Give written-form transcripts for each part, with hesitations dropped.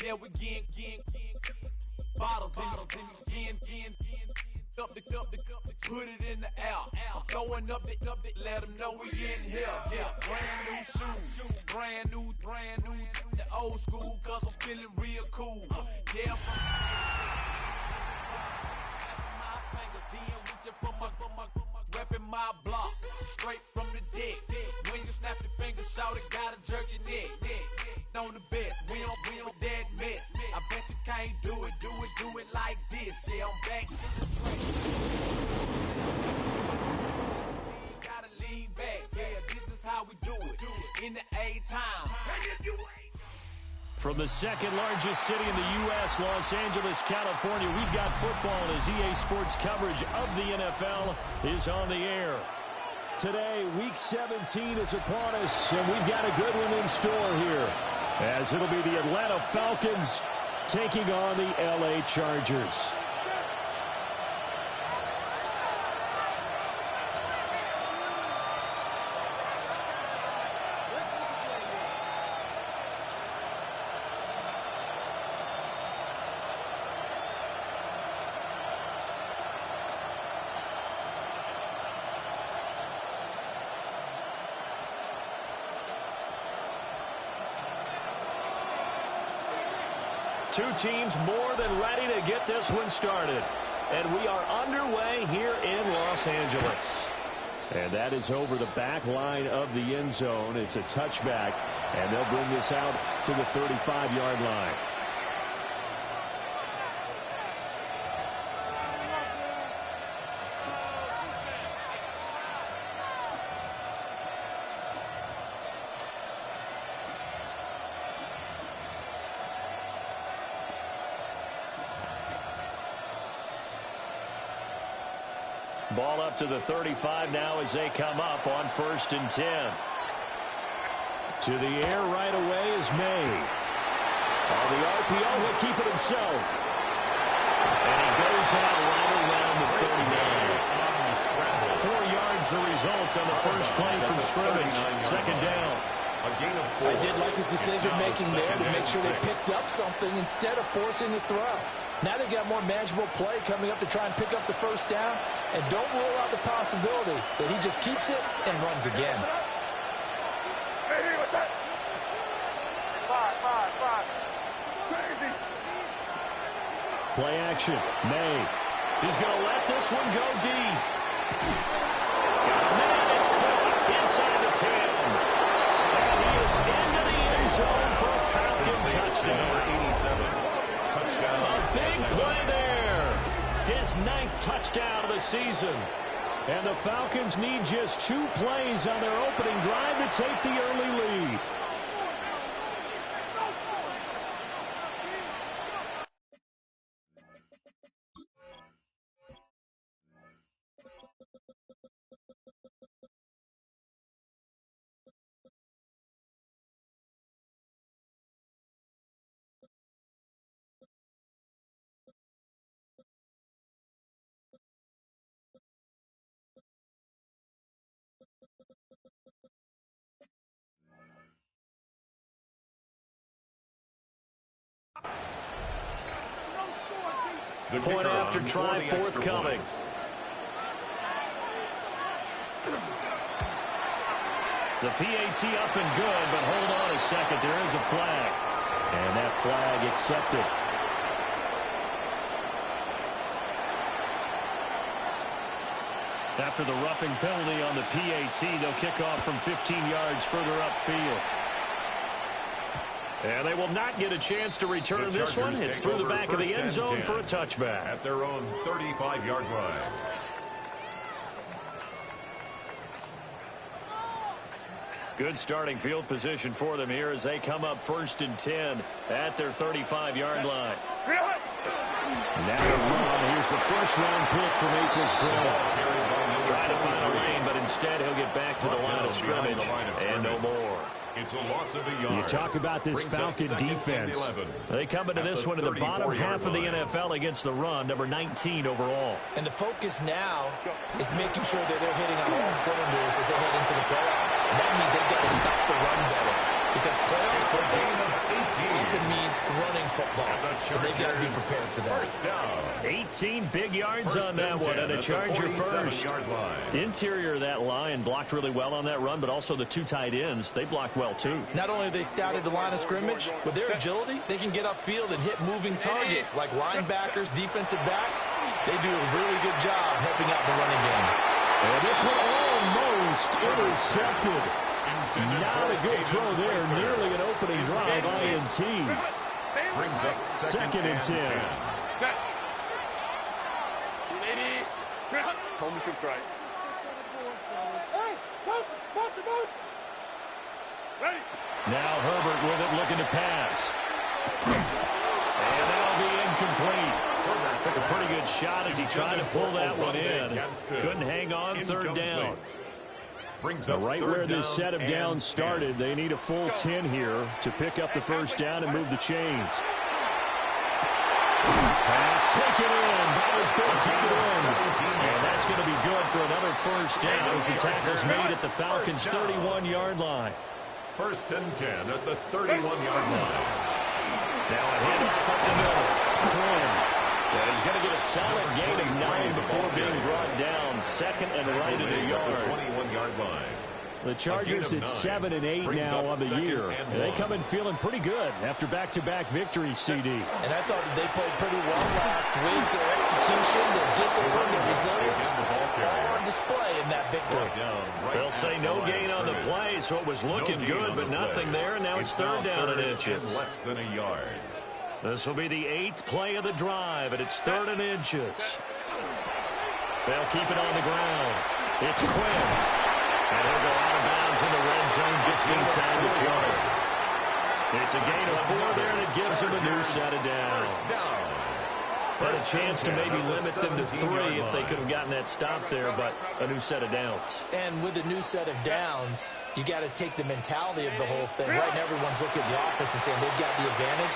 Yeah, we getting bottles in again. Up the cup, put it in the air. I'm throwing up the, let them know we in here. Yeah, brand new shoes, brand new, the old school, cause I'm feeling real cool. Yeah, reppin' my block, straight from the deck. When you snap your fingers, shout it, gotta jerk your neck. On the best, we don't that mess. I bet you can't do it like this. Yeah, I'm back to the track. Gotta lean back, yeah, this is how we do it. In the A-time. From the second largest city in the U.S., Los Angeles, California, we've got football as EA Sports coverage of the NFL is on the air. Today, Week 17 is upon us, and we've got a good one in store here, as it'll be the Atlanta Falcons taking on the L.A. Chargers. Two teams more than ready to get this one started. And we are underway here in Los Angeles. And that is over the back line of the end zone. It's a touchback, and they'll bring this out to the 35-yard line. Ball up to the 35 now as they come up on 1st and 10. To the air right away is May. On the RPO, he'll keep it himself. And he goes out right around the 39. 4 yards the result on the first play from scrimmage. Second down. I did like his decision-making there to make sure they picked up something instead of forcing the throw. Now they got more manageable play coming up to try and pick up the first down. And don't rule out the possibility that he just keeps it and runs again. Play action. May. He's going to let this one go deep. Got a man. It's caught inside the 10. And he is into the end zone for a Falcon touchdown. 87. Touchdown. A big play there. His 9th touchdown of the season. And the Falcons need just 2 plays on their opening drive to take the early lead. Point after try forthcoming. The PAT up and good, but hold on a second. There is a flag. And that flag accepted. After the roughing penalty on the PAT, they'll kick off from 15 yards further upfield. And they will not get a chance to return this one. It's through the back of the end zone for a touchback. At their own 35-yard line. Good starting field position for them here as they come up 1st and 10 at their 35-yard line. Now to run. Here's the first-round pick from April's draft. Trying to find a lane, but instead he'll get back to the line of scrimmage and no more. It's a loss of a yard. You talk about this Falcon defense. They come into this one in the bottom half of the NFL against the run, number 19 overall. And the focus now is making sure that they're hitting on all cylinders as they head into the playoffs. And that means they've got to stop the run better. because playoff football often means running football. So they've got to be prepared for that. 18 big yards on that one, and a Charger first. The interior of that line blocked really well on that run, but also the two tight ends, they blocked well too. Not only have they scouted the line of scrimmage, with their agility, they can get upfield and hit moving targets like linebackers, defensive backs. They do a really good job helping out the running game. And this one almost intercepted. Not a good throw there. Nearly an opening drive. INT. Brings up Second and 10. Home troops right. Now Herbert with it, looking to pass. And that'll be incomplete. Took a pretty good shot as he tried to pull that one in. Couldn't hang on. Third down. Right where this set of downs started, they need a full 10 here to pick up the first down and move the chains. Pass taken in by his big tight end. And that's going to be good for another first down as the tackle's made at the Falcons' 31-yard line. First and 10 at the 31-yard line. Now a handoff up the middle. Quinn. And he's going to get a solid gain of 9 before being brought down. Second and right of the yard. 21-yard line. The Chargers at 7 and 8 now on the year. And they come in feeling pretty good after back-to-back victories, CD. And I thought that they played pretty well last week. Their execution, their discipline, their resilience, all on display in that victory. They'll say no gain on the play, so it was looking good, but nothing there, and now it's third down and inches. Less than a yard. This will be the 8th play of the drive, and it's third and inches. They'll keep it on the ground. It's Quinn. And he'll go out of bounds in the red zone just inside the 20. It's a gain of 4 there, and it gives them a new set of downs. Had a chance to maybe limit them to 3 if they could have gotten that stop there, but a new set of downs. And with a new set of downs, you got to take the mentality of the whole thing. Right now, everyone's looking at the offense and saying they've got the advantage.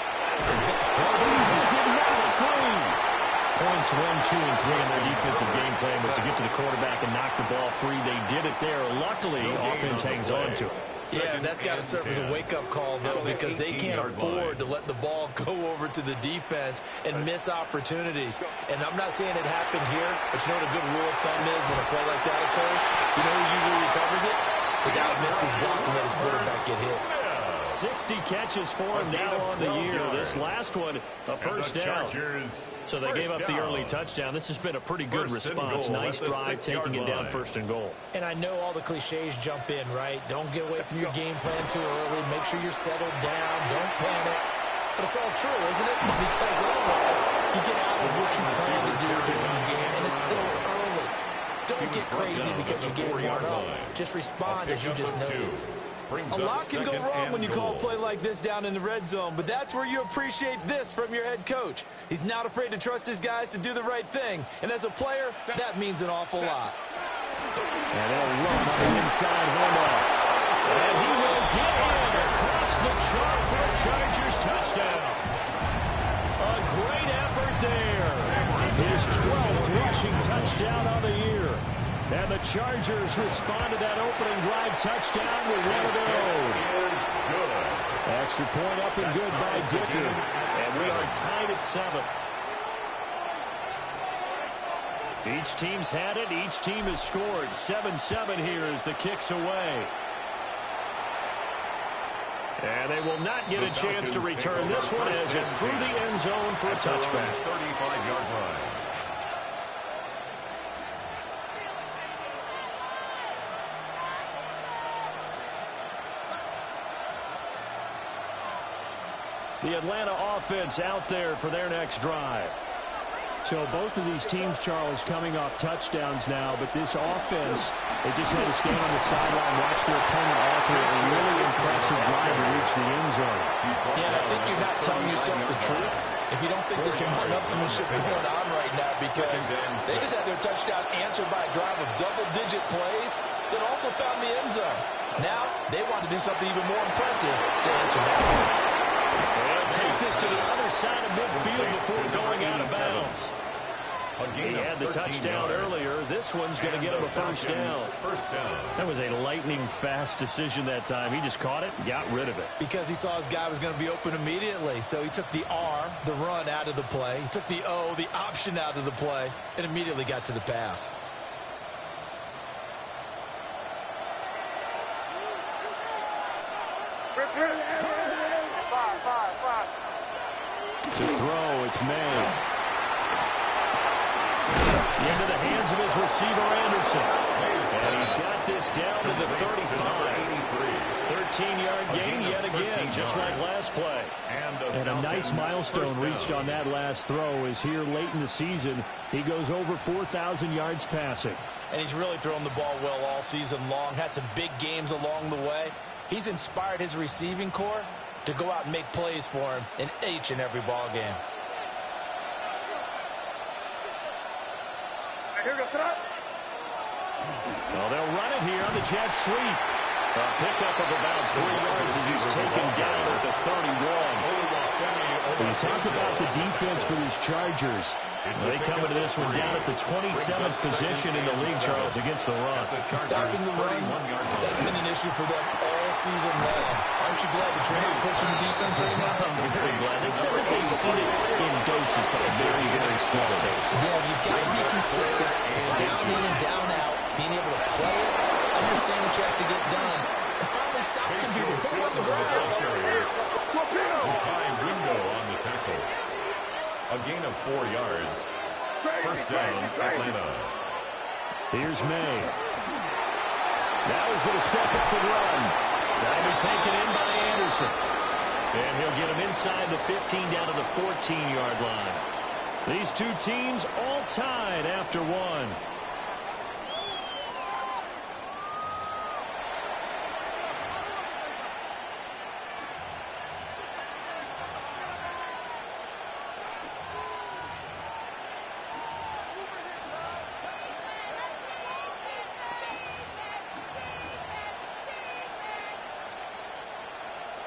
Points 1, 2, and 3 in their defensive game plan was to get to the quarterback and knock the ball free. They did it there. Luckily, offense hangs on to it. Yeah, that's got to serve as a wake-up call, though, because they can't afford to let the ball go over to the defense and miss opportunities. And I'm not saying it happened here, but you know what a good rule of thumb is when a play like that occurs? You know who usually recovers it? The guy who missed his block and let his quarterback get hit. 60 catches for him now on the year. This last one, a first down. So they gave up the early touchdown. This has been a pretty good response. Nice drive, taking it down first and goal. And I know all the cliches jump in, right? Don't get away from your game plan too early. Make sure you're settled down. Don't panic. But it's all true, isn't it? Because otherwise, you get out of what you plan to do during the game, and it's still early. Don't get crazy because you gave one up. Just respond as you just noted. A lot can go wrong when you call a play like this down in the red zone, but that's where you appreciate this from your head coach. He's not afraid to trust his guys to do the right thing, and as a player, that means an awful lot. And they'll run on the inside handoff. And he will get in across the chalk for a Chargers touchdown. A great effort there. His 12th rushing touchdown on the year. And the Chargers respond to that opening drive touchdown with one of their own. Extra point up and good by Dicker. And we are tied at 7. Each team's had it. Each team has scored. 7-7 here as the kick's away. And they will not get a chance to return this one as it's through the end zone for a touchback. 35-yard line. The Atlanta offense out there for their next drive. So both of these teams, Charles, coming off touchdowns now, but this offense, they just had to stand on the sideline, watch their opponent offer a really impressive drive to reach the end zone. Yeah, and I think you're not telling yourself the truth if you don't think there's some one-upsmanship going on right now, because they just had their touchdown answered by a drive of double-digit plays that also found the end zone. Now they want to do something even more impressive to answer that one. They'll take this to the other side of midfield before going out of bounds. He had the touchdown earlier. This one's going to get him a first down. That was a lightning-fast decision that time. He just caught it and got rid of it. Because he saw his guy was going to be open immediately. So he took the R, the run, out of the play. He took the O, the option, out of the play, and immediately got to the pass. To throw, it's May. Into the hands of his receiver, Anderson. And he's got this down to the 35. 13-yard gain yet again, just like last play. And a nice milestone reached on that last throw is here late in the season. He goes over 4,000 yards passing. And he's really thrown the ball well all season long. Had some big games along the way. He's inspired his receiving corps to go out and make plays for him in each and every ball game. Well, they'll run it here on the jet sweep. A pickup of about 3 yards as he's taken down at the 31. When you talk about the defense for these Chargers, they come into this one down at the 27th position in the league, Charles, against the run. Stopping the run, that's been an issue for them all season long. Aren't you glad that you're not coaching the defense right now? I'm very glad. They said that they've seen it in doses, but very, very small doses. Yeah, you've got to be consistent. It's down in and down out. Being able to play it, understand what you have to get done, and finally stop some people, put them on the ground. High window on the tackle. A gain of 4 yards. First down, Atlanta. here's May. Now he's going to step up and run. That'll be taken in by Anderson. And he'll get him inside the 15 down to the 14-yard line. These two teams all tied after one.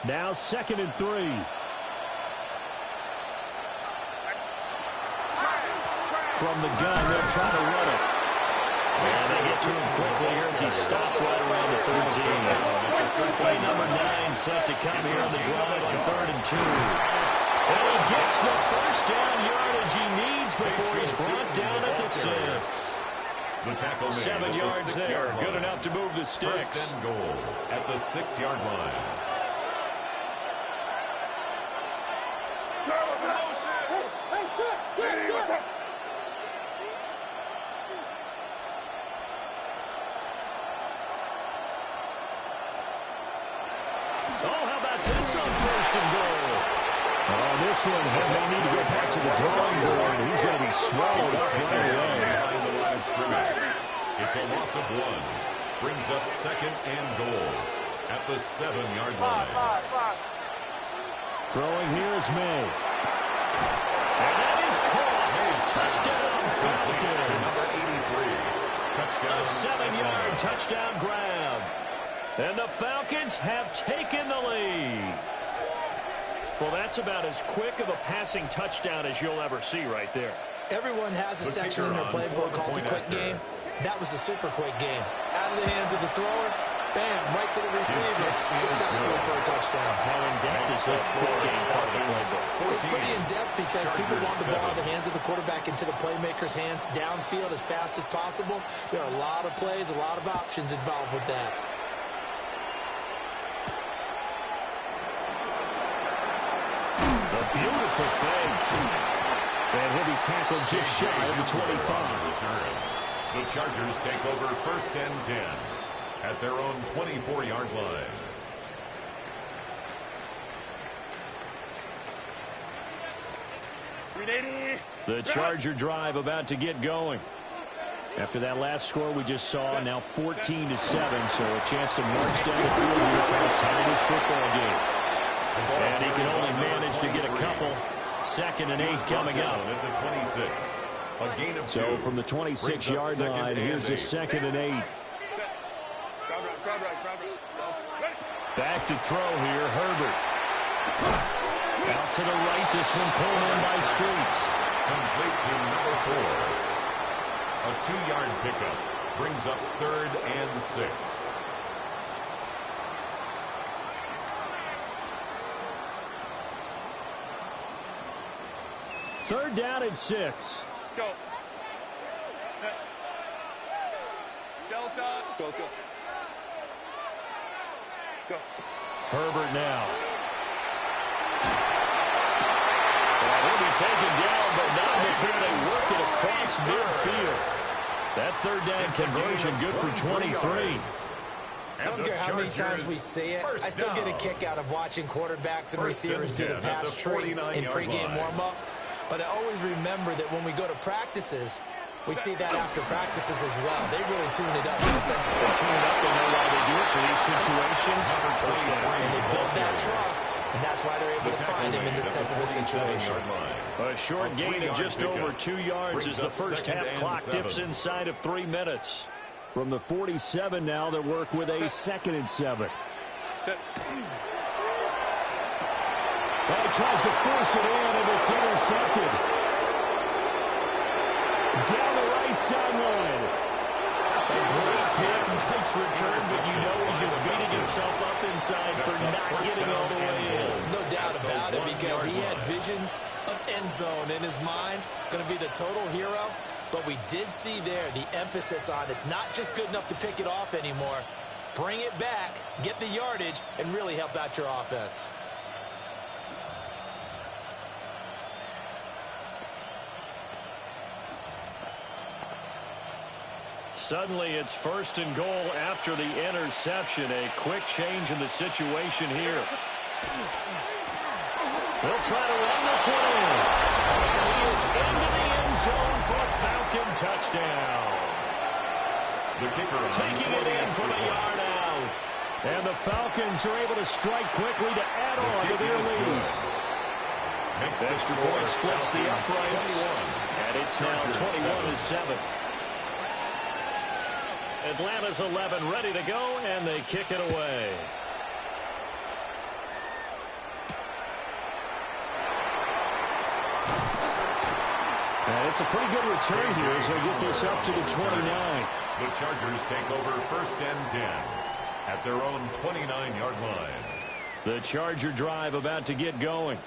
Now 2nd and 3. From the gun, they'll try to run it. And they get to him quickly here as he stopped right around the 13. Play number 9 set to come here on the drive on 3rd and 2. And he gets the first down yardage he needs before he's brought down at the 6. The tackle made 7 yards there. Good enough to move the sticks. First and goal at the 6-yard line. This one may need to go back to the drawing board. He's going to be swallowed up right away. It's a loss of 1. Brings up 2nd and goal at the 7-yard line. Throwing here is May. And that is caught. Touchdown, Falcons. Touchdown. A 7-yard touchdown grab. And the Falcons have taken the lead. Well, that's about as quick of a passing touchdown as you'll ever see right there. Everyone has a section in their playbook called the quick game. That was a super quick game. Out of the hands of the thrower, bam, right to the receiver. Successfully for a touchdown. How in-depth is that quick game part of the playbook? It's pretty in-depth because people want the ball out of the hands of the quarterback into the playmaker's hands downfield as fast as possible. There are a lot of plays, a lot of options involved with that. A beautiful fake. And he'll be tackled just shy of the 25. The Chargers take over 1st and 10 at their own 24-yard line. The Charger drive about to get going. After that last score we just saw, now 14-7, so a chance to march down the field here trying to tie this football game. And he can only manage to get a couple. 2nd and 8 coming up. At the 26. A gain of 2. So from the 26-yard line, here's a 2nd and 8. Back to throw here, Herbert. Out to the right, this one pulled in by Streets. Complete to number 4. A 2-yard pickup brings up 3rd and 6. Third down and 6. Go. Delta. Go. Go. Herbert now. He'll be taken down, but not before they work it across midfield. That third down conversion good for 23. I don't care how many times we see it. I still get a kick out of watching quarterbacks and receivers do the pass tree in pregame warm-up. But I always remember that when we go to practices, we see that after practices as well. They really tune it up, don't they? They tune it up. They know why they do it for these situations. And they build that trust, and that's why they're able to find him in this type of a situation. A short gain of just over 2 yards as the first half clock dips inside of 3 minutes. From the 47 now, they work with a 2nd and 7. Well, he tries to force it in, and it's intercepted. Down the right sideline. A great pick, nice return, but you know he's just beating himself up inside for not getting all the way in. No doubt about it, because he had visions of end zone in his mind. Going to be the total hero. But we did see there the emphasis on it's not just good enough to pick it off anymore. Bring it back, get the yardage, and really help out your offense. Suddenly it's 1st and goal after the interception. A quick change in the situation here. They'll try to run this one in. And he is into the end zone for a Falcon touchdown. The kicker taking it in from a yard out. And the Falcons are able to strike quickly to add on to their lead. Extra point splits the uprights. And it's now 21-7. Atlanta's 11 ready to go, and they kick it away. And it's a pretty good return here as they get this up to the 29. The Chargers take over 1st and 10 at their own 29-yard line. The Charger drive about to get going.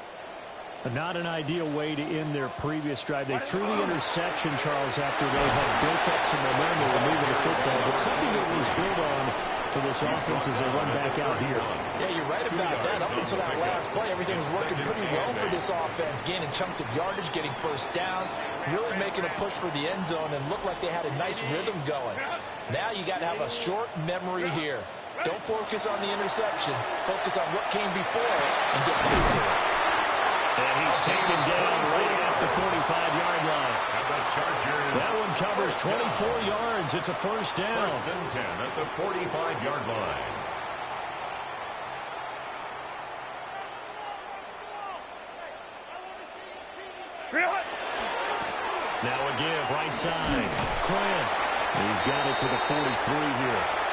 Not an ideal way to end their previous drive. They threw the interception, Charles, after they had built up some momentum. They were moving the football, but something that was built on for this offense as they run back out here. Yeah, you're right about that. Up until that last play, everything was working pretty well for this offense, gaining chunks of yardage, getting first downs, really making a push for the end zone, and looked like they had a nice rhythm going. Now you got to have a short memory here. Don't focus on the interception. Focus on what came before it and get back to it. And he's taken down right at the 45-yard line. And the Chargers. That one covers 24 yards. It's a first down. 1st and 10 at the 45-yard line. Now a give right side. Quinn. He's got it to the 43 here.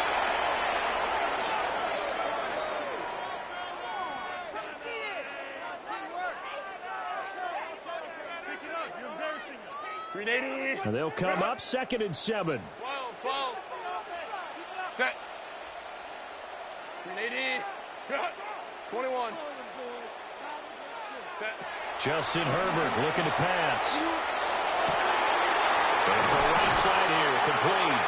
And they'll come up 2nd and 7. 12. Set. 380. 21. Set. Justin Herbert looking to pass. And for right side here, complete.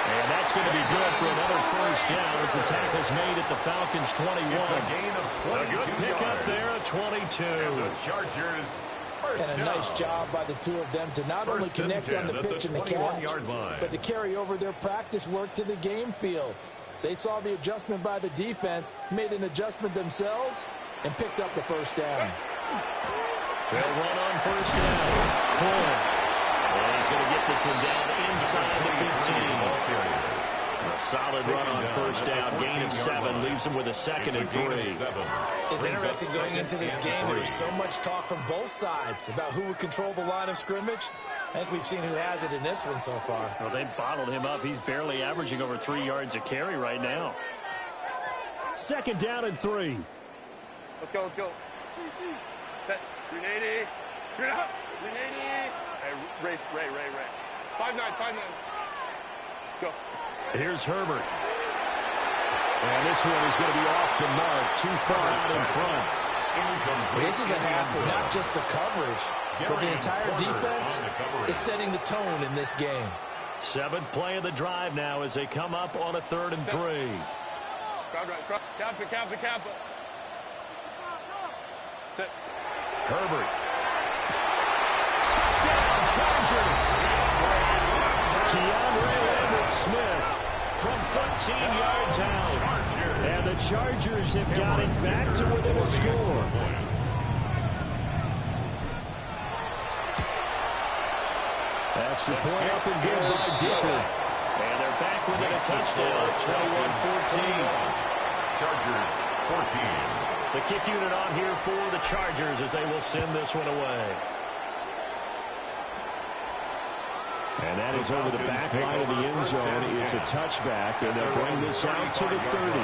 And that's going to be good for another first down as the tackle's made at the Falcons' 21. It's a gain of 22 A good pickup there at 22. And the Chargers. And a nice job by the two of them to not only connect on the pitch and the catch, but to carry over their practice work to the game field. They saw the adjustment by the defense, made an adjustment themselves, and picked up the first down. They'll run on first down. Quinn. And he's going to get this one down inside the 15. A solid run on first down. Gain of 7 leaves him with a 2nd and 3. It's interesting going into this game. There was so much talk from both sides about who would control the line of scrimmage. I think we've seen who has it in this one so far. Well, they bottled him up. He's barely averaging over 3 yards a carry right now. 2nd down and 3. Let's go. Set. 380. Hey, Ray. 5-9. Go. Here's Herbert. And this one is going to be off the mark, too far out in front. This is a half of not just the coverage, but the entire defense is setting the tone in this game. 7th play of the drive now as they come up on a 3rd and 3. Kappa. Sit. Herbert. Touchdown, Chargers. Keandre Smith from 13 yards out. And the Chargers have got it back to within a score. Extra point up and good by Dicker. And they're back within a touchdown, 21-14. Chargers 14. The kick unit on here for the Chargers as they will send this one away. And that is over the back line of the end zone. It's a touchback, and they'll bring this out to the 30.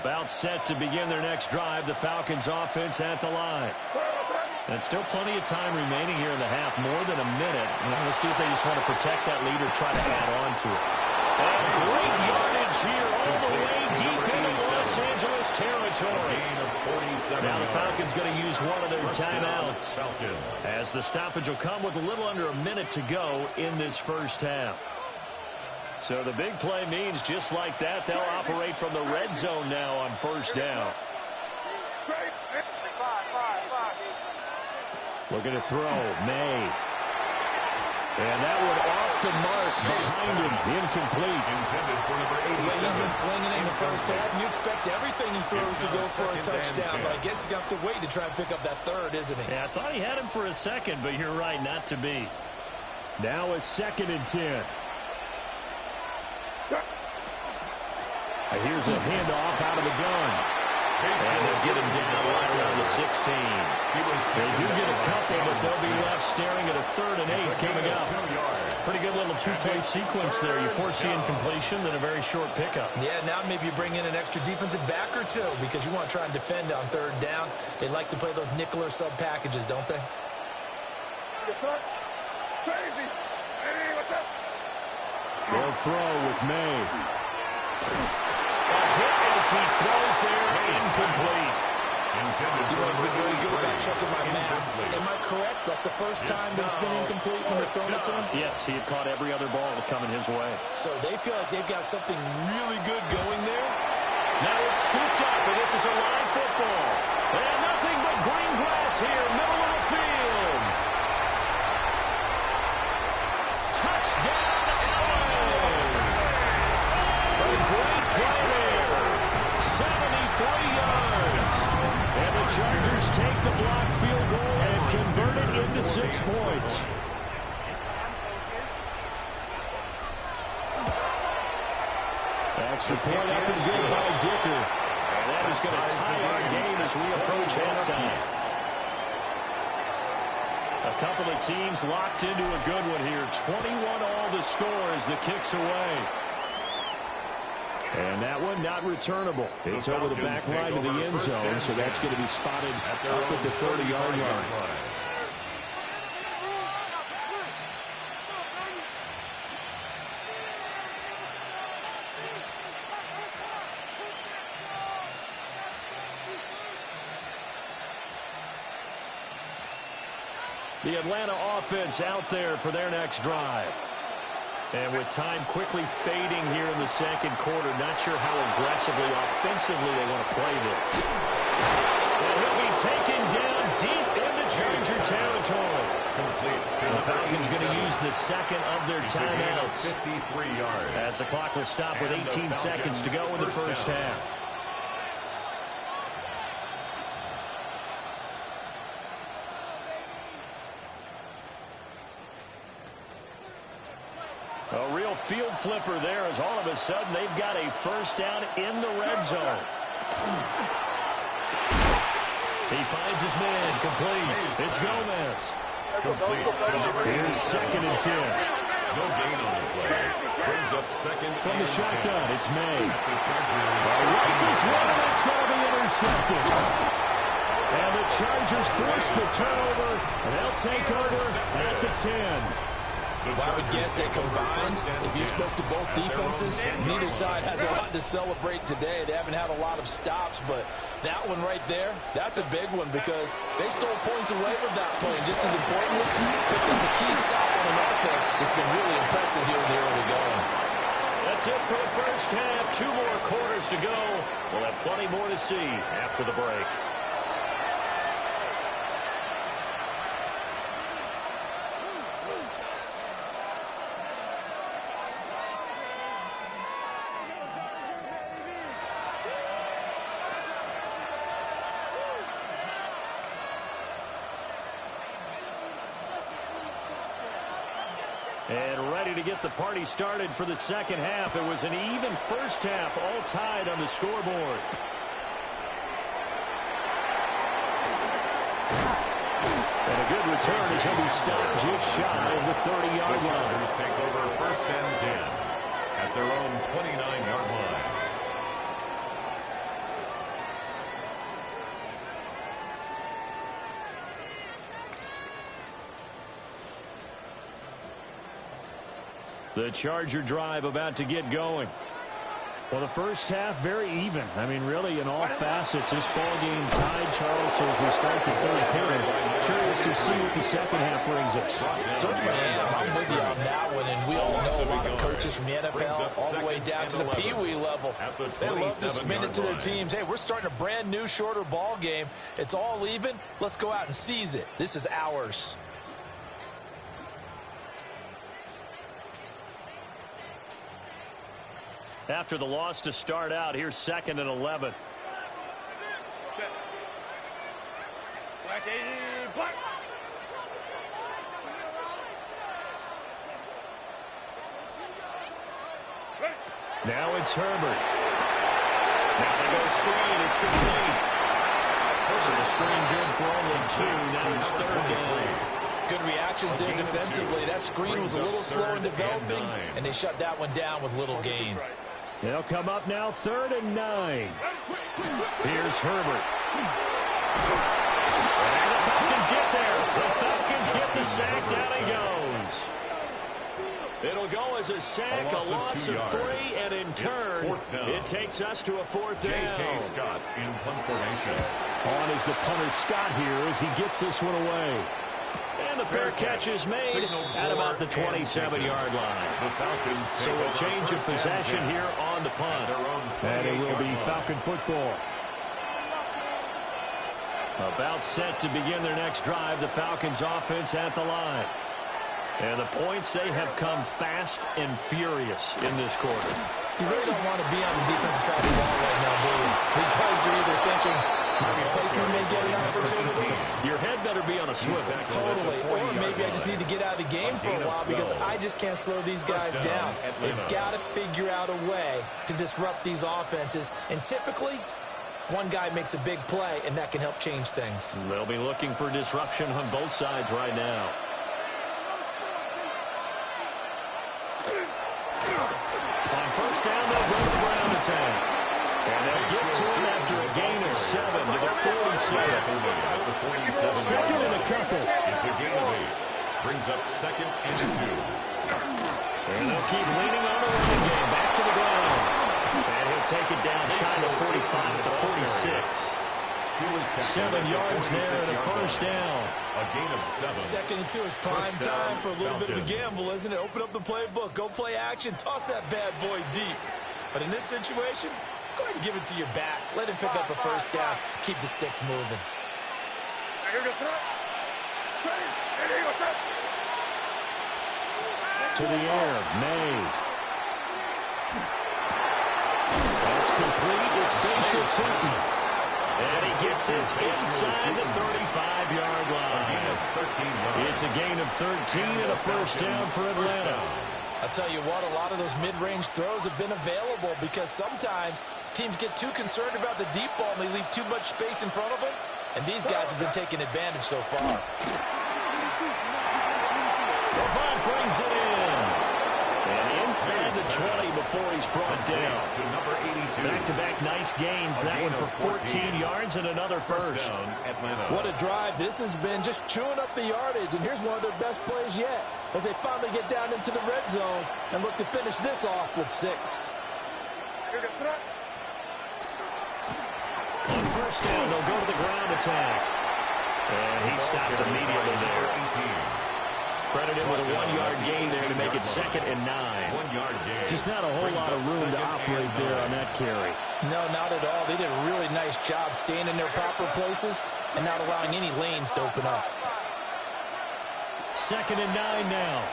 About set to begin their next drive, the Falcons offense at the line. And still plenty of time remaining here in the half, more than a minute. We'll see if they just want to protect that lead or try to add on to it. And great yardage here all the way deep into Los Angeles territory. Now the Falcons going to use one of their timeouts as the stoppage will come with a little under a minute to go in this first half. So the big play means just like that, they'll operate from the red zone now on 1st down. Looking to throw, May. And that one off the mark behind him, incomplete. Intended for number 87. The way he's been slinging in the first half, you expect everything he throws to go for a touchdown, but I guess he's got to wait to try and pick up that 3rd, isn't he? Yeah, I thought he had him for a second, but you're right, not to be. Now a 2nd and 10. Here's a handoff out of the gun. And they'll get him down right around the 16. They do get a couple, but they'll be left staring at a 3rd and 8 coming up. Pretty good little 2-play sequence there. You foresee incompletion, then a very short pickup. Yeah, now maybe you bring in an extra defensive back or two because you want to try and defend on 3rd down. They like to play those nickel or sub packages, don't they? They'll throw with May. A hit as he throws there, incomplete. You've always been very good about checking my math. Am I correct? That's the first time that it's been incomplete when they're throwing it to him? Yes, he had caught every other ball coming his way. So they feel like they've got something really good going there? Now it's scooped up, and this is a live football. And nothing but green grass here, middle of the field. Touchdown, Allen! A great play there. 73 yards. And the Chargers take the blocked field goal and convert it into 6 points. Extra point up and good by Dicker. And that is going to tie our game as we approach halftime. A couple of teams locked into a good one here. 21 all the score as the kick's away. And that one not returnable. It's over the back line of the end zone, so that's going to be spotted up at the 30-yard line. The Atlanta offense out there for their next drive. And with time quickly fading here in the second quarter, not sure how aggressively, offensively they want to play this. And he'll be taken down deep into Charger territory. The Falcons going to use the 2nd of their timeouts. 53 yards. As the clock will stop with 18 seconds to go in the first half. A real field flipper there as all of a sudden they've got a first down in the red zone. He finds his man. Complete. It's Gomez. Complete to number Here's 2nd and 10. No gain on the play. Brings up second From the and shotgun, 10. it's May. The Chargers. Rifles one, and it's going to be intercepted. And the Chargers force the turnover, and they'll take over at the 10. Well, I would guess that combined, if you spoke to both defenses, neither side has a lot to celebrate today. They haven't had a lot of stops, but that one right there, that's a big one because they stole points away with that play. And just as importantly, picked up the key stop on an offense. It's been really impressive here in the early going. That's it for the first half. 2 more quarters to go. We'll have plenty more to see after the break. And ready to get the party started for the second half. It was an even first half, all tied on the scoreboard. And a good return as he'll be stopped just shy of the 30-yard The line. Chargers take over 1st and 10 at their own 29-yard line. The Charger drive about to get going. Well, the first half, very even. I mean, really, in all facets, this ball game tied, Charles. So as we start the third quarter, curious to see what the second half brings us. Certainly am. I'm with you on that one. And we all know a lot of coaches from the NFL all the way down to the Pee Wee level. They love to spin it to their teams. Hey, we're starting a brand new, shorter ball game. It's all even. Let's go out and seize it. This is ours. After the loss to start out, here's 2nd and 11. Now it's Herbert. Now they go screen. It's complete. So the screen good for only 2. Now it's 3rd down. Good reactions there defensively. That screen was a little slow in developing, and they shut that one down with little gain. They'll come up now 3rd and 9. Here's Herbert. And the Falcons get there. The Falcons get the sack. Down he goes. It'll go as a sack, a loss of 3, and in turn, it takes us to a 4th down. J.K. Scott in punt formation. On is the punter Scott here as he gets this one away. And the fair catch is made at about the 27-yard line. The Falcons So a change of possession here on the punt. And it will be Falcon football. About set to begin their next drive, the Falcons offense at the line. And the points, they have come fast and furious in this quarter. You really don't want to be on the defensive side of the ball right now, do you? Because you're either thinking, my replacement may get an opportunity. Your head better be on a swivel. Totally. Or maybe I just need to get out of the game for a while because I just can't slow these guys down. They've got to figure out a way to disrupt these offenses. And typically, one guy makes a big play, and that can help change things. They'll be looking for disruption on both sides right now. On 1st down, they'll go to the ground attack. And they'll get to him after a gain of 7 to the 47. 2nd and a couple. It's a gain of 8. Brings up 2nd and 2. And they'll keep leaning on the running game. Back to the ground. And he'll take it down shy of 45 at the 46. 7 yards there and a 1st down. A gain of 7. 2nd and 2 is prime time for a little bit of a gamble, isn't it? Open up the playbook, go play action, toss that bad boy deep. But in this situation, go ahead and give it to your back. Let him pick up a 1st down. Keep the sticks moving. To the air, May. That's complete. It's Bishop Hinton. And he gets this inside the 35-yard line. It's a gain of 13 and a 1st down for Atlanta. I'll tell you what, a lot of those mid-range throws have been available because sometimes teams get too concerned about the deep ball and they leave too much space in front of them, and these guys have been taking advantage so far. Levant brings it in. And inside the 20 before he's brought down. To number 82. Back-to-back nice gains. That one for 14 yards and another first. Down, Atlanta. What a drive this has been, just chewing up the yardage. And here's one of their best plays yet as they finally get down into the red zone and look to finish this off with 6. On first down, they'll go to the ground attack. And he stopped immediately there. 18. Credit him with a 1-yard gain there to make it 2nd and 9. 1-yard gain. Just not a whole lot of room to operate there on that carry. No, not at all. They did a really nice job staying in their proper places and not allowing any lanes to open up. 2nd and 9 now.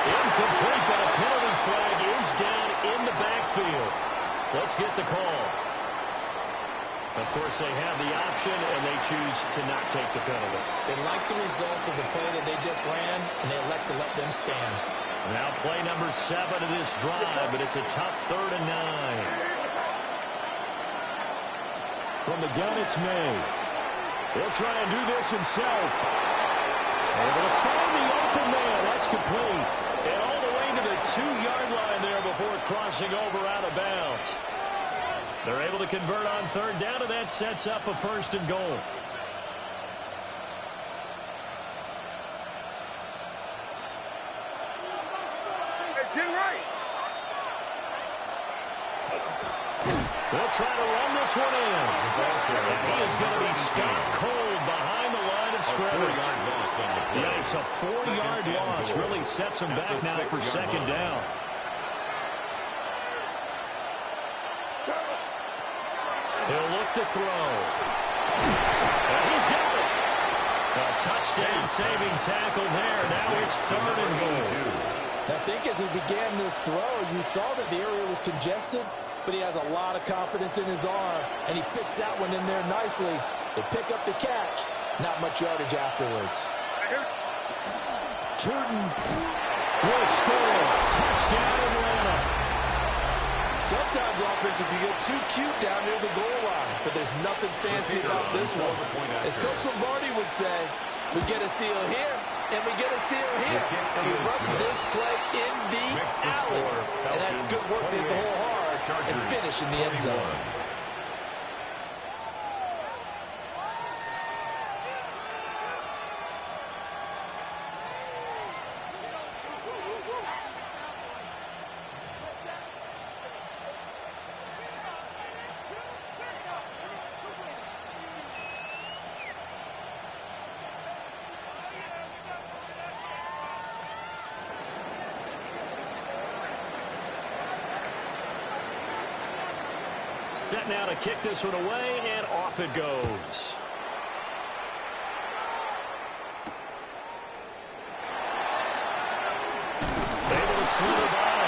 Incomplete, but a penalty flag is down in the backfield. Let's get the call. Of course, they have the option, and they choose to not take the penalty. They like the results of the play that they just ran, and they elect to let them stand. Now play number 7 of this drive, but it's a tough 3rd and 9. From the gun, it's May. He'll try and do this himself. Able to find the open man. That's complete. And all the way to the 2-yard line there before crossing over out of bounds. They're able to convert on 3rd down, and that sets up a 1st and goal. They'll try to run this one in. And he is going to be stopped cold behind the line of scrimmage. Yeah, it's a 4-yard loss. Really sets him back now for 2nd down. He'll look to throw. And he's got it. A touchdown-saving tackle there. Now it's 3rd and goal. I think as he began this throw, you saw that the area was congested, but he has a lot of confidence in his arm, and he fits that one in there nicely. They pick up the catch. Not much yardage afterwards. Turton will score. Touchdown, Atlanta. Sometimes offenses can get too cute down near the goal line, but there's nothing fancy about this one. As Coach Lombardi would say, we get a seal here, and we get a seal here. And we run this play in the alley. And that's good work to hit the hole hard and finish in the end zone. Set now to kick this one away, and off it goes. Able to slither by.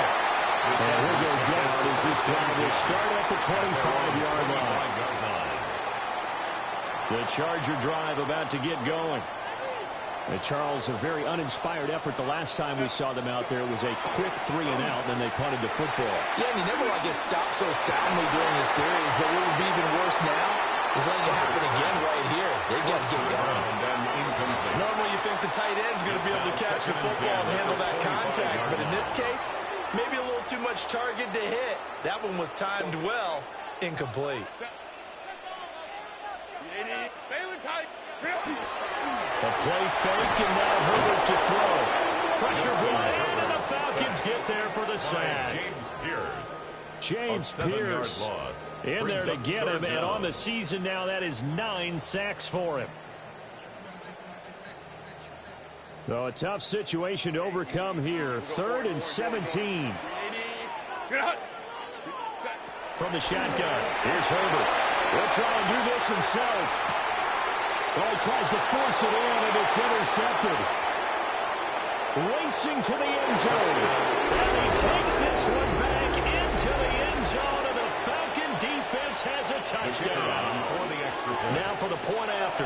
And he'll go down as this drive will start at the 25-yard line. The Charger drive about to get going. Charles, a very uninspired effort the last time we saw them out there. It was a quick 3 and out, and then they punted the football. Yeah, and you never want to get stopped so soundly during the series, but what would be even worse now is letting it happen again right here. They got to get going. Normally you think the tight end's going to be able to catch the football and handle that contact, but in this case, maybe a little too much target to hit. That one was timed well, incomplete. A play fake, and now Herbert to throw. Pressure play, and the Falcons get there for the sack. James Pierce in there to get him, and on the season now, that is 9 sacks for him. So a tough situation to overcome here. 3rd and 17. From the shotgun, here's Herbert. He'll try and do this himself. Well, he tries to force it in, and it's intercepted. Racing to the end zone. And he takes this one back into the end zone, and the Falcon defense has a touchdown. Now for the point after.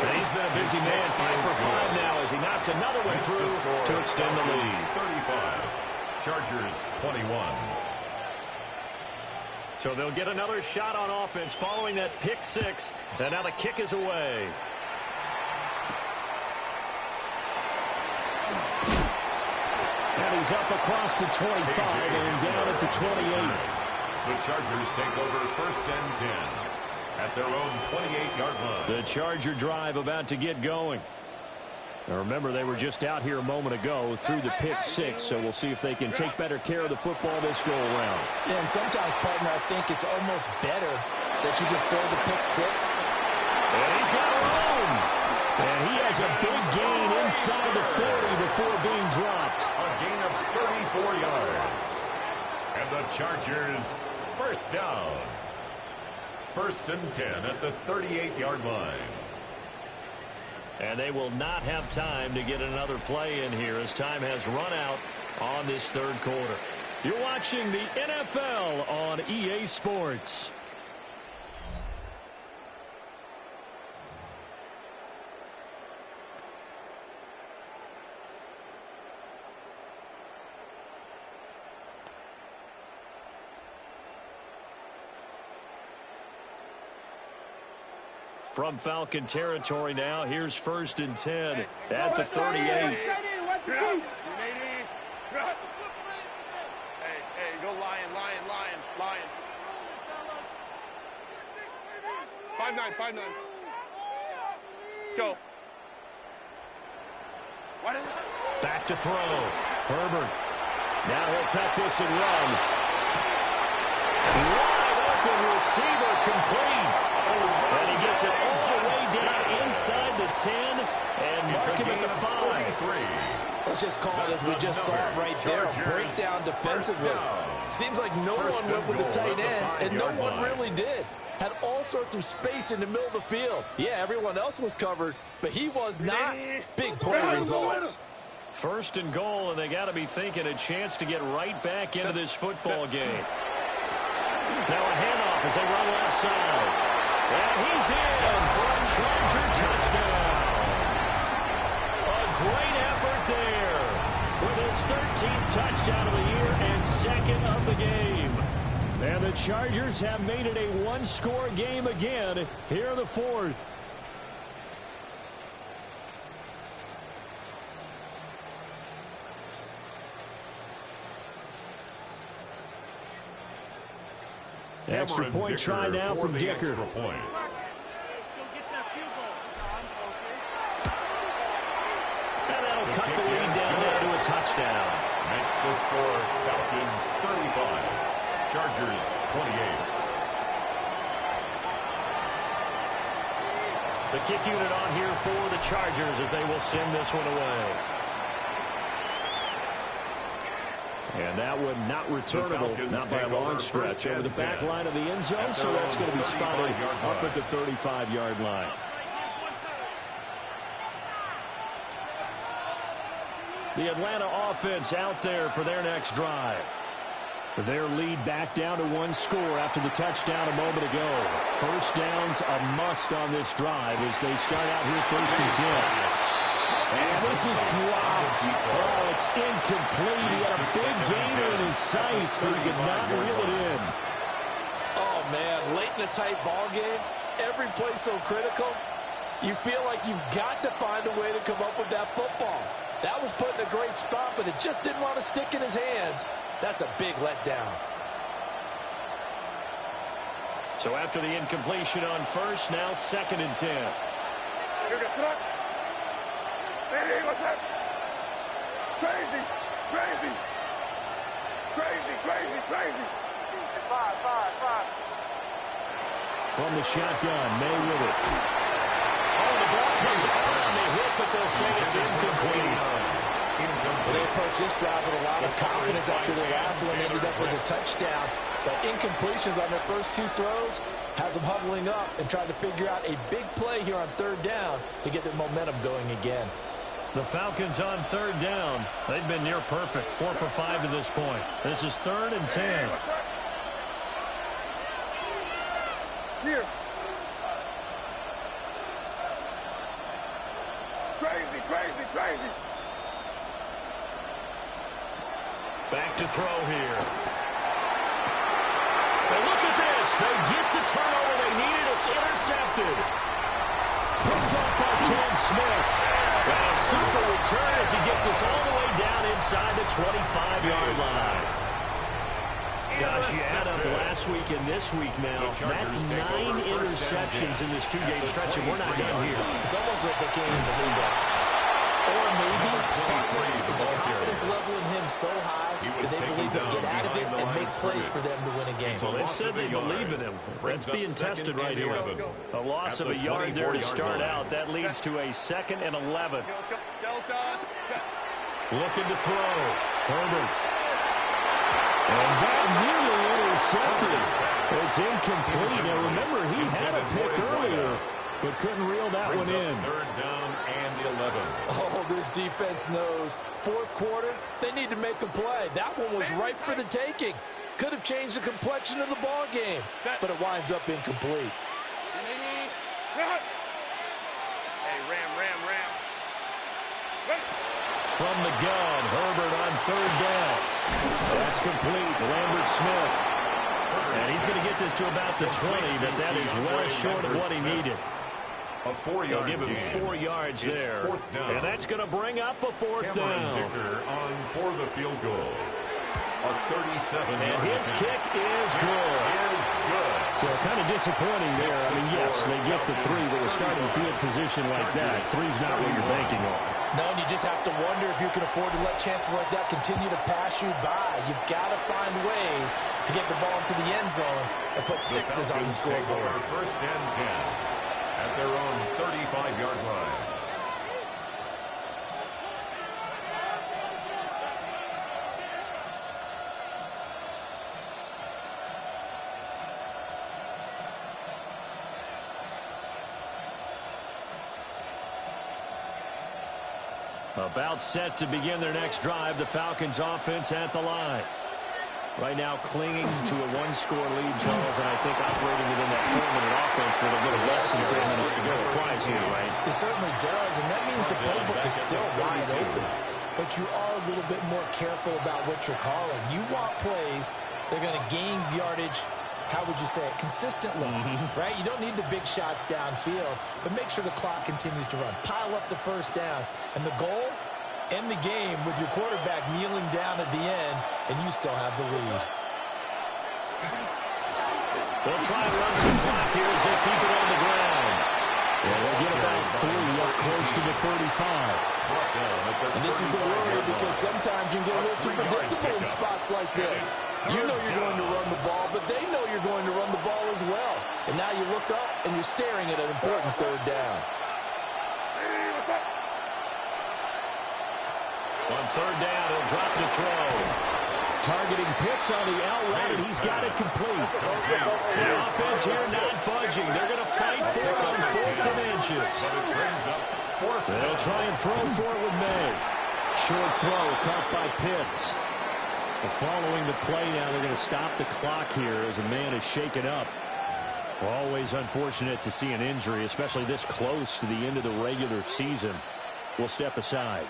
And he's been a busy man, 5 for 5 now as he knocks another one through to extend the lead. 35, Chargers 21. So they'll get another shot on offense following that pick six. And now the kick is away. And he's up across the 25 and down at the 28. The Chargers take over 1st and 10 at their own 28-yard line. The Charger drive about to get going. Now remember, they were just out here a moment ago through the pick six, so we'll see if they can take better care of the football this go-around. Yeah, and sometimes, partner, I think it's almost better that you just throw the pick six. And he's got room. And he has a big gain inside the 40 before being dropped. A gain of 34 yards. And the Chargers, first down. 1st and 10 at the 38-yard line. And they will not have time to get another play in here as time has run out on this third quarter. You're watching the NFL on EA Sports. From Falcon territory now, here's 1st and 10 at the 38. Hey, go Lion. 5-9. Go. Back to throw. Herbert. Now he'll tuck this and run. Wide open receiver complete. And he gets it all the way down inside the 10 and mark him at the 5. Let's just call it as we just saw it right there. A breakdown defensively. Seems like no one went with the tight end, and no one really did. Had all sorts of space in the middle of the field. Yeah, everyone else was covered, but he was not. Big play results. 1st and goal, and they got to be thinking a chance to get right back into this football game. Now a handoff as they run left side. And he's in for a Charger touchdown. A great effort there with his 13th touchdown of the year and 2nd of the game. And the Chargers have made it a one-score game again here in the 4th. Extra point try now from Dicker. And that'll cut the lead down there to a touchdown. Makes the score Falcons 35, Chargers 28. The kick unit on here for the Chargers as they will send this one away. And that one not returnable, not by a long stretch, over the back line of the end zone, so that's going to be spotted up at the 35-yard line. The Atlanta offense out there for their next drive. Their lead back down to one score after the touchdown a moment ago. First down's a must on this drive as they start out here 1st and 10. And this is dropped. Oh, it's incomplete. He had a big gainer in his sights, but he could not reel it in. Oh, man, late in a tight ball game, every play so critical, you feel like you've got to find a way to come up with that football. That was put in a great spot, but it just didn't want to stick in his hands. That's a big letdown. So after the incompletion on first, now 2nd and 10. Hey, what's that? Crazy. Five. From the shotgun, May with it. Oh, the ball comes out on the hit, but they'll say it's incomplete. They approached this drive with a lot of confidence after their last one ended up as a touchdown. But incompletions on their first 2 throws has them huddling up and trying to figure out a big play here on 3rd down to get their momentum going again. The Falcons on 3rd down. They've been near perfect, 4 for 5 to this point. This is 3rd and 10. Here. Crazy. Back to throw here. And look at They get the turnover they needed. It's intercepted. Picked up by Cam Smith. And a super return as he gets us all the way down inside the 25-yard line. Gosh, you add up last week and this week now. That's 9 interceptions in this two-game stretch, and we're not done here. It's almost like they can't even believe their eyes. Or maybe is the confidence level in him so high that they believe he'll get out of it and make plays for them to win a game. Well, they've said they believe in him. That's being tested right here. A loss of a yard there to start out. That leads to a 2nd and 11. Looking to throw. Herbert. And that nearly intercepted. It's incomplete. Now, remember, he had a pick earlier, but couldn't reel that one in. 3rd down and 11. Oh, this defense knows. 4th quarter, they need to make a play. That one was ripe for the taking. Could have changed the complexion of the ball game, but it winds up incomplete. Hey, ram. From the gun, Herbert on 3rd down. That's complete. Lambert Smith. And he's going to get this to about the 20, but that is well short of what he needed. A 4-yard They'll give him 4 yards there. And that's going to bring up a 4th down. Dicker on for the field goal. A 37-yard And his kick is good. So kind of disappointing there. I mean, yes, they get the 3, but with starting field position like that, 3's not what you're banking on. No, and you just have to wonder if you can afford to let chances like that continue to pass you by. You've got to find ways to get the ball into the end zone and put sixes on the scoreboard. 1st and 10 at their own 35-yard line. About set to begin their next drive. The Falcons offense at the line. Right now clinging to a 1-score lead, Charles, and I think operating within that 4-minute offense with a little less than 4 minutes to go requires you, right? It certainly does, and that means the playbook is still wide open. But you are a little bit more careful about what you're calling. You want plays that are going to gain yardage, how would you say it, consistently, right? You don't need the big shots downfield, but make sure the clock continues to run. Pile up the first downs. And the goal, end the game with your quarterback kneeling down at the end, and you still have the lead. They'll try and run some clock here as they keep it on the ground. Yeah, they'll get about 3 up close to the 35. And this is the worry because sometimes you can get a little too predictable in spots like this. You know you're going to run the ball, but they know you're going to run the ball as well. And now you look up and you're staring at an important 3rd down. On 3rd down, he'll drop to throw. Targeting Pitts on the out route, and he's got it complete. The offense here not budging. They're going to fight for it on 4th and inches. They'll try and throw for it with May. Short throw caught by Pitts. Well, following the play now, they're going to stop the clock here as a man is shaken up. Always unfortunate to see an injury, especially this close to the end of the regular season. We'll step aside.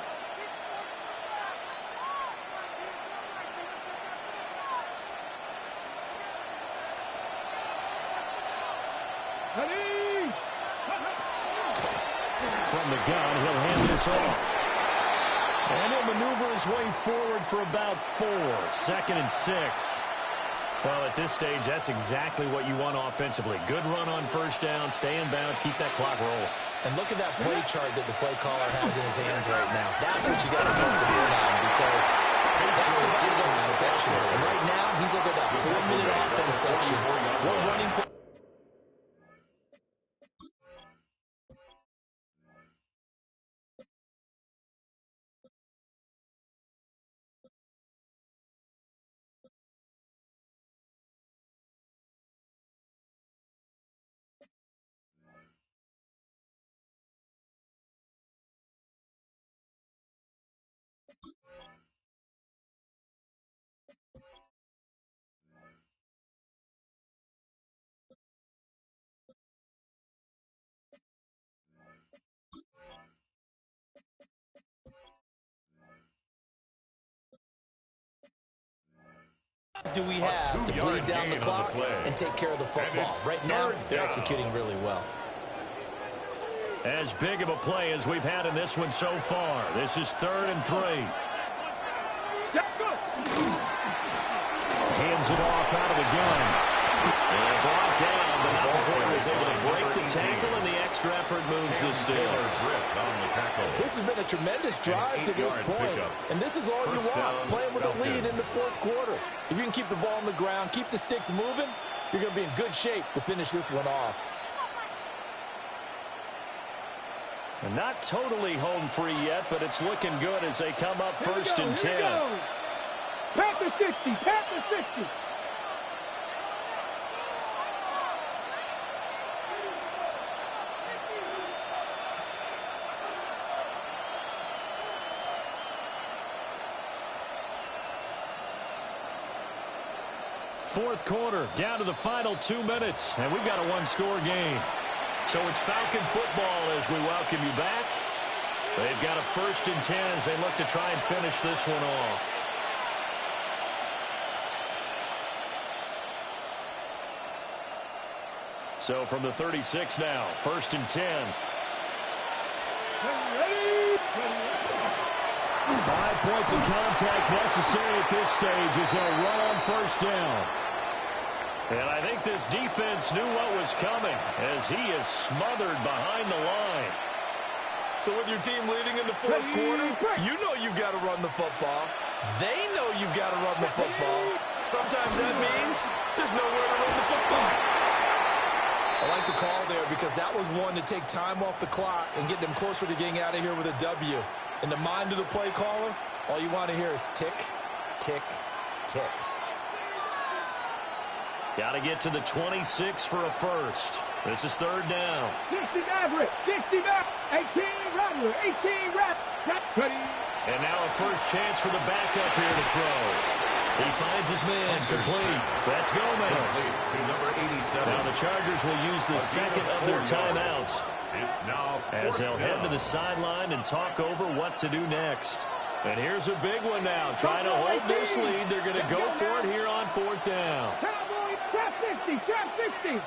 From the gun, he'll hand this off. And he'll maneuver his way forward for about 4. 2nd and 6. Well, at this stage, that's exactly what you want offensively. Good run on 1st down, stay in bounds, keep that clock rolling. And look at that play chart that the play caller has in his hands right now. That's what you got to focus in on because that's divided up in sections. And right now, he's looking at that 4-minute offense section. What running play? do we have to bleed down the clock and take care of the football? Right now, they're executing really well. As big of a play as we've had in this one so far. This is 3rd and 3. Hands it off out of the gun. And brought down, but not before he was able to break the tackle, and the extra effort moves the Steelers. This has been a tremendous drive to this point, and this is all you want, playing with a lead in the 4th quarter. If you can keep the ball on the ground, keep the sticks moving, you're going to be in good shape to finish this one off. And not totally home free yet, but it's looking good as they come up 1st and 10. Panther 60, Panther 60. Fourth quarter, down to the final 2 minutes, and we've got a one-score game. So it's Falcon football as we welcome you back. They've got a 1st and 10 as they look to try and finish this one off. So from the 36 now, 1st and 10. 5 points of contact necessary at this stage as they'll run on 1st down. And I think this defense knew what was coming as he is smothered behind the line. So with your team leading in the 4th quarter, you know you've got to run the football. They know you've got to run the football. Sometimes that means there's nowhere to run the football. I like the call there because that was one to take time off the clock and get them closer to getting out of here with a W. In the mind of the play caller, all you want to hear is tick, tick, tick. Got to get to the 26 for a first. This is 3rd down. 60 Maverick, 60 back, 18 Rattler, 18 Rattler. And now a first chance for the backup here to throw. He finds his man complete. That's Gomez. To number 87. Now the Chargers will use the second of their timeouts. It's now as they'll head to the sideline and talk over what to do next. And here's a big one now. Trying to hold this lead. They're going to go for it here on 4th down. Cowboys, trap 60, trap 60.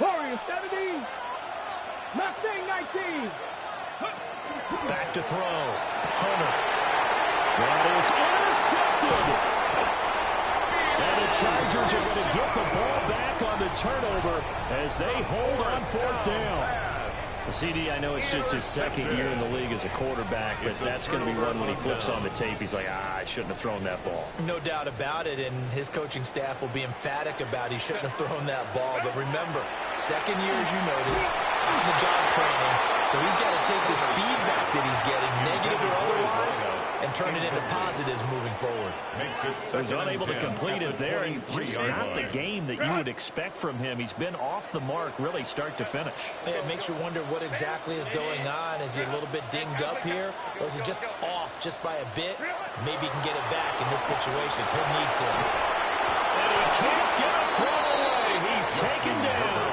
Warriors 70. Mustang 19. Back to throw. Hunter. That is intercepted. And the Chargers are going to get the ball back on the turnover as they hold on 4th down. CD, I know it's just his 2nd year in the league as a quarterback, but that's going to be one when he flips on the tape. He's like, I shouldn't have thrown that ball. No doubt about it, and his coaching staff will be emphatic about he shouldn't have thrown that ball. But remember, 2nd year, as you noted, on the job training, so he's got to take this feedback that he's getting, negative or otherwise, and turn it into positives moving forward. He's unable to complete it there, and just not the game that you would expect from him. He's been off the mark, really, start to finish. It makes you wonder what exactly is going on. Is he a little bit dinged up here, or is he just off just by a bit? Maybe he can get it back in this situation. He'll need to. And he can't get a throw away. He's taken down.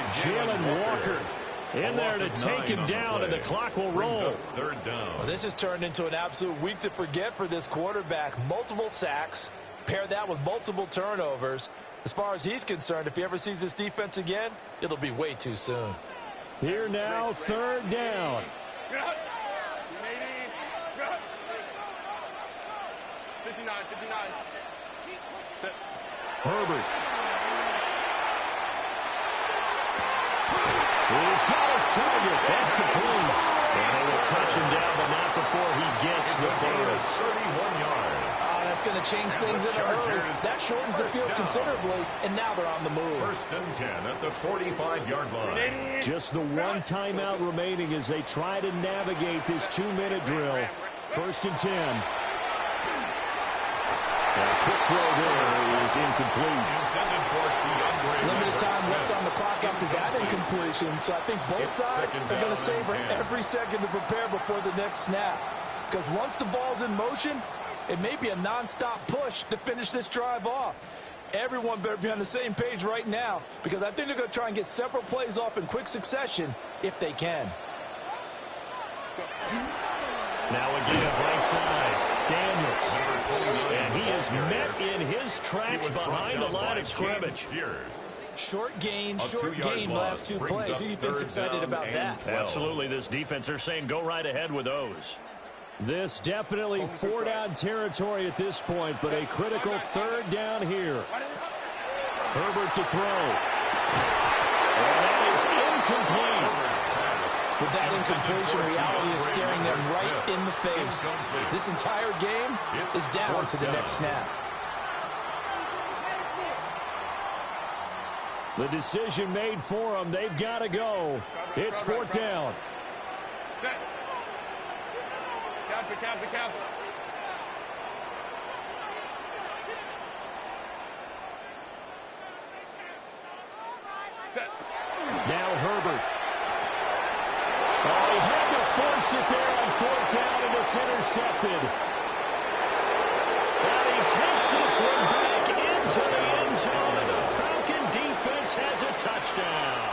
Jalen Walker in there to take him down, and the clock will roll. 3rd down. Well, this has turned into an absolute week to forget for this quarterback. Multiple sacks. Pair that with multiple turnovers. As far as he's concerned, if he ever sees this defense again, it'll be way too soon. Here now, 3rd down. 59, 59. Herbert. He's got his target. That's complete. And they will touch him down, but not before he gets the first. 31 yards. That's going to change things in a hurry. That shortens the field considerably, and now they're on the move. 1st and 10 at the 45-yard line. Just the one timeout remaining as they try to navigate this 2-minute drill. 1st and 10. And a quick throw there is incomplete. Limited time left on the clock after that incompletion, so I think both sides are going to savor every second to prepare before the next snap. Because once the ball's in motion, it may be a non-stop push to finish this drive off. Everyone better be on the same page right now, because I think they're going to try and get several plays off in quick succession if they can. Now again, right side, Daniels. And he is met in his tracks behind the line of scrimmage. Short gain last two plays. Who do you think's excited about that? Absolutely, this defense are saying go right ahead with those. This definitely 4-down territory at this point, but a critical 3rd down here. Herbert to throw. And that is incomplete. With that incompletion, reality is staring them right in the face. This entire game is down to the next snap. The decision made for them. They've got to go. It's 4th down. Cap. Now Herbert. Oh, he had to force it there on 4th down, and it's intercepted. And he takes this one back into the end zone, and the Falcon defense has a touchdown.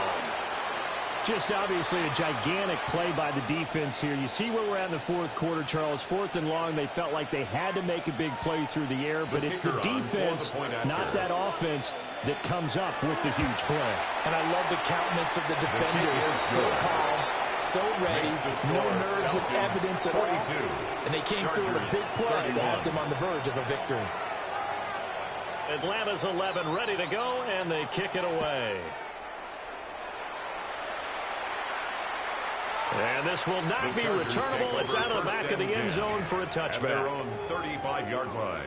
Just obviously a gigantic play by the defense here. You see where we're at in the 4th quarter, Charles. 4th and long, they felt like they had to make a big play through the air, but it's the defense, not that offense, that comes up with the huge play. And I love the countenance of the defenders. So calm, so ready, no nerves and evidence at all. And they came through with a big play that has them on the verge of a victory. Atlanta's 11 ready to go, and they kick it away. And this will not be returnable. It's out of the back of the end zone for a touchback. Their own 35-yard line.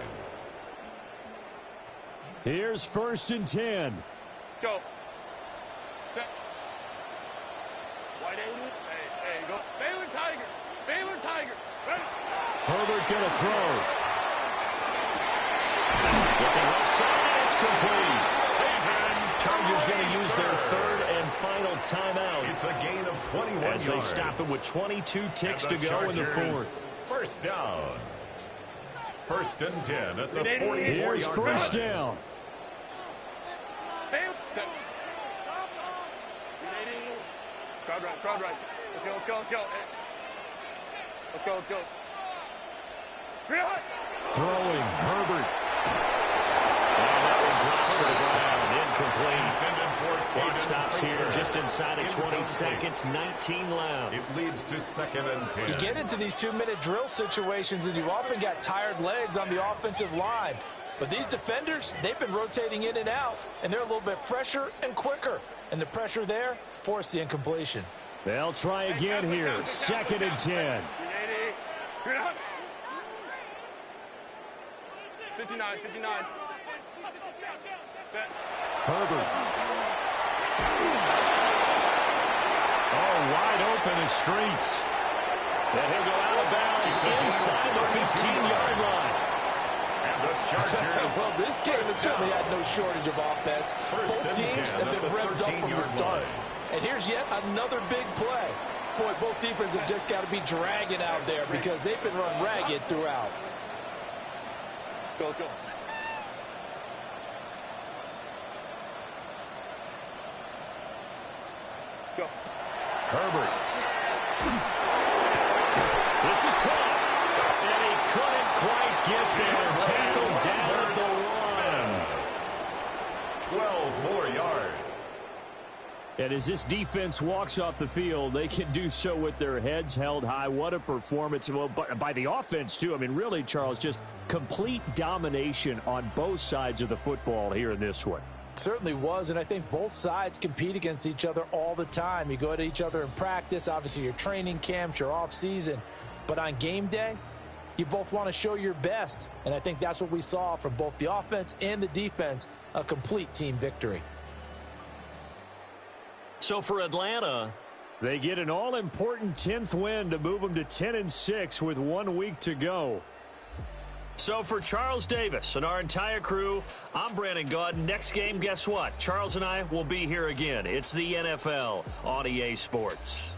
Here's 1st and 10. Go. Set. Wide 80. Hey, go. Baylor Tiger. Ready. Herbert going to throw. Looking left side, it's complete. Chargers going to use their 3rd and final timeout. It's a gain of 21 as they stop it with 22 ticks to go in the 4th. 1st down. 1st and 10 at the 44-yard line. Here's 1st down. Crowd right. Let's go. Let's go. Throwing, Herbert. And that one drops to the ground. Incomplete. Clock stops here just inside of 20 seconds. 19 left. It leads to 2nd and 10. You get into these 2-minute drill situations, and you often got tired legs on the offensive line. But these defenders, they've been rotating in and out, and they're a little bit fresher and quicker. And the pressure there forced the incompletion. They'll try again here. 2nd and 10. 59. Set. Herbert. Oh, wide open as streets. And he'll go out of bounds inside the 15-yard line. And the Chargers. Well, this game has certainly had no shortage of offense. Both teams have been revved up from the start. And here's yet another big play. Boy, both defenses have just got to be dragging out there because they've been run ragged throughout. Let's go. Go. Herbert. This is caught. And he couldn't quite get there. Tackled down at the 1. 12 more yards. And as this defense walks off the field, they can do so with their heads held high. What a performance. Well, by the offense, too. I mean, really, Charles, just complete domination on both sides of the football here in this one. Certainly was, and I think both sides compete against each other all the time. You go at each other in practice, obviously your training camps, your off-season. But on game day, you both want to show your best. And I think that's what we saw from both the offense and the defense, a complete team victory. So for Atlanta, they get an all-important 10th win to move them to 10-6 with 1 week to go. So for Charles Davis and our entire crew, I'm Brandon Gaud. Next game, guess what? Charles and I will be here again. It's the NFL on EA Sports.